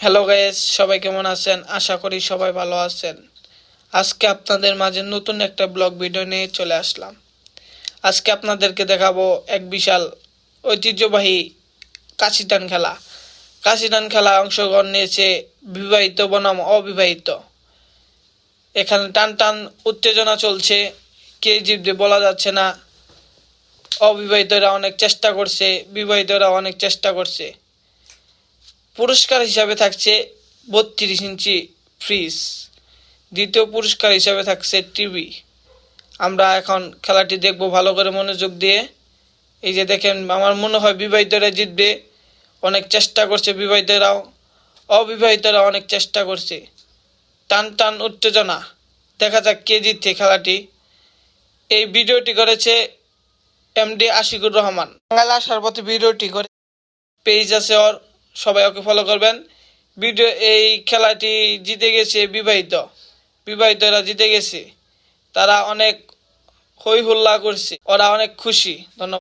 Hello guys, সবাই কেমন আছেন? আশা করি সবাই ভালো আছেন। আজকে আপনাদের মাঝে নতুন একটা ব্লগ ভিডিও নিয়ে চলে আসলাম। আজকে আপনাদেরকে দেখাবো এক বিশাল ঐতিহ্যবাহী কাশিটান খেলা। কাশিটান খেলায় অংশগ্রহণ নিয়েছে বিবাহিত বনাম অবিবাহিত। এখানে টান টান উত্তেজনা চলছে, কে জিতবে বলা যাচ্ছে না। অবিবাহিতরা অনেক চেষ্টা করছে, বিবাহিতরা অনেক চেষ্টা করছে। পুরস্কার হিসাবে থাকছে 32 ইঞ্চি ফ্রিজ, দ্বিতীয় পুরস্কার হিসাবে থাকছে টিভি। আমরা এখন খেলাটি দেখব ভালো করে মনোযোগ দিয়ে। এই যে দেখেন, আমার মনে হয় বিবাহিতরা জিতবে। অনেক চেষ্টা করছে বিবাহিতরাও, অবিবাহিতরা অনেক চেষ্টা করছে। টান টান উত্তেজনা, দেখা যাক কে জিতছে খেলাটি। এই ভিডিওটি করেছে এমডি আশিকুর রহমান। বাংলা আসার পথে ভিডিওটি করে, পেজ আছে ওর, সবাই ওকে ফলো করবেন। এই খেলাটি জিতে গেছে বিবাহিতরা জিতে গেছে। তারা অনেক হই হুল্লা করছে, ওরা অনেক খুশি। ধন্যবাদ।